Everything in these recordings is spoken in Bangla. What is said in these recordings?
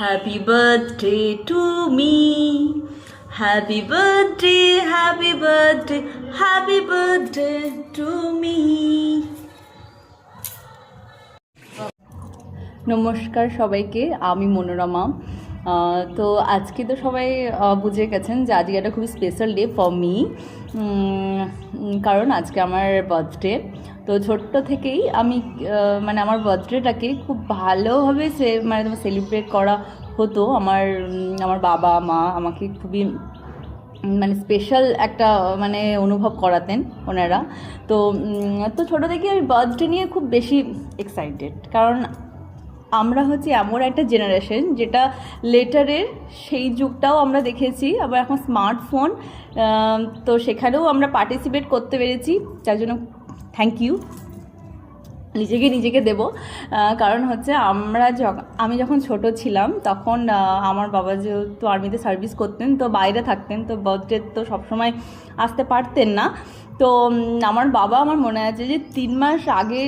Happy birthday to me. Happy birthday, happy birthday, happy birthday to me. নমস্কার সবাইকে, আমি মনোরমা। তো আজকে তো সবাই বুঝে গেছেন যে আজকে একটা খুবই স্পেশাল ডে ফর মি, কারণ আজকে আমার বার্থডে। তো ছোট্ট থেকেই আমি আমার বার্থডেটাকে খুব ভালোভাবে সেলিব্রেট করা হতো। আমার বাবা মা আমাকে খুবই স্পেশাল একটা অনুভব করাতেন ওনারা। তো তো ছোটো থেকে আমি বার্থডে নিয়ে খুব বেশি এক্সাইটেড, কারণ আমরা হচ্ছে এমন একটা জেনারেশন যেটা লেটারের সেই যুগটাও আমরা দেখেছি, আবার এখন স্মার্টফোন, তো সেখানেও আমরা পার্টিসিপেট করতে পেরেছি। তার জন্য থ্যাংক ইউ, নিজেকে দেব। কারণ হচ্ছে আমি যখন ছোট ছিলাম তখন আমার বাবা যেহেতু আর্মিতে সার্ভিস করতেন, তো বাইরে থাকতেন, তো বার্থডে তো সবসময় আসতে পারতেন না। তো আমার বাবা, আমার মনে আছে যে 3 মাস আগে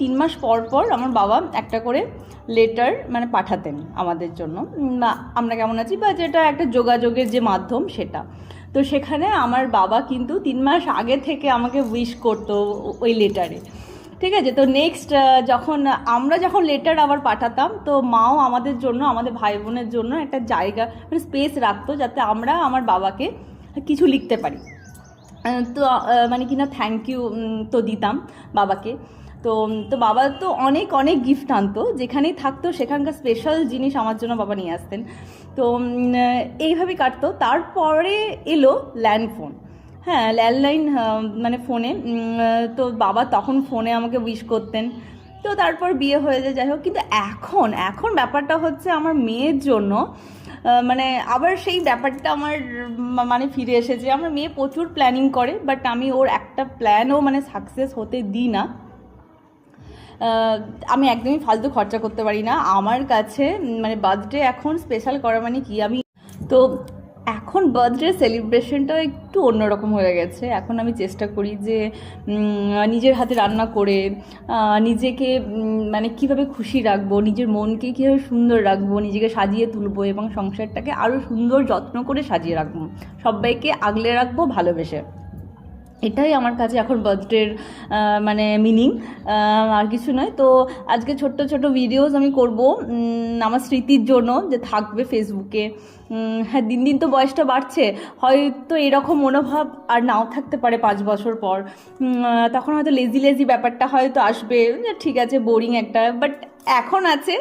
3 মাস পর পর আমার বাবা একটা করে লেটার পাঠাতেন আমাদের জন্য, আমরা কেমন আছি, বা যেটা একটা যোগাযোগের যে মাধ্যম সেটা। তো সেখানে আমার বাবা কিন্তু 3 মাস আগে থেকে আমাকে উইশ করতো ওই লেটারে, ঠিক আছে। তো নেক্সট যখন লেটার আবার পাঠাতাম, তো মাও আমাদের জন্য, আমাদের ভাই বোনের জন্য একটা জায়গা স্পেস রাখতো, যাতে আমরা আমার বাবাকে কিছু লিখতে পারি। তো কিনা থ্যাংক ইউ তো দিতাম বাবাকে। তো তো বাবা তো অনেক অনেক গিফট আনতো, যেখানেই থাকতো সেখানকার স্পেশাল জিনিস আমার জন্য বাবা নিয়ে আসতেন। তো এইভাবেই কাটতো। তারপরে এলো ল্যান্ডফোন, হ্যাঁ ল্যান্ডলাইন, ফোনে। তো বাবা তখন ফোনে আমাকে উইশ করতেন। তো তারপর বিয়ে হয়ে যায়, যাই হোক। কিন্তু এখন ব্যাপারটা হচ্ছে আমার মেয়ের জন্য, আবার সেই ব্যাপারটা আমার ফিরে এসেছে। আমার মেয়ে প্রচুর প্ল্যানিং করে, বাট আমি ওর একটা প্ল্যানও সাকসেস হতে দিই না। আমি একদমই ফালতু খরচা করতে পারি না। আমার কাছে বার্থডে এখন স্পেশাল করা কি, আমি তো এখন বার্থডে সেলিব্রেশনটা একটু অন্যরকম হয়ে গেছে। এখন আমি চেষ্টা করি যে নিজের হাতে রান্না করে নিজেকে কীভাবে খুশি রাখবো, নিজের মনকে কীভাবে সুন্দর রাখবো, নিজেকে সাজিয়ে তুলবো এবং সংসারটাকে আরও সুন্দর যত্ন করে সাজিয়ে রাখবো, সবাইকে আগলে রাখবো ভালোবেসে। এটাই আমার কাছে এখন বার্থডের মিনিং, আর কিছু নয়। তো আজকে ছোট্ট ছোট ভিডিওস আমি করব আমার স্মৃতির জন্য, যে থাকবে ফেসবুকে। হ্যাঁ, দিন দিন তো বয়সটা বাড়ছে, হয়তো এরকম মনোভাব আর নাও থাকতে পারে 5 বছর পর। তখন হয়তো লেজি ব্যাপারটা হয়তো আসবে, ঠিক আছে বোরিং একটা, বাট এখন আছে।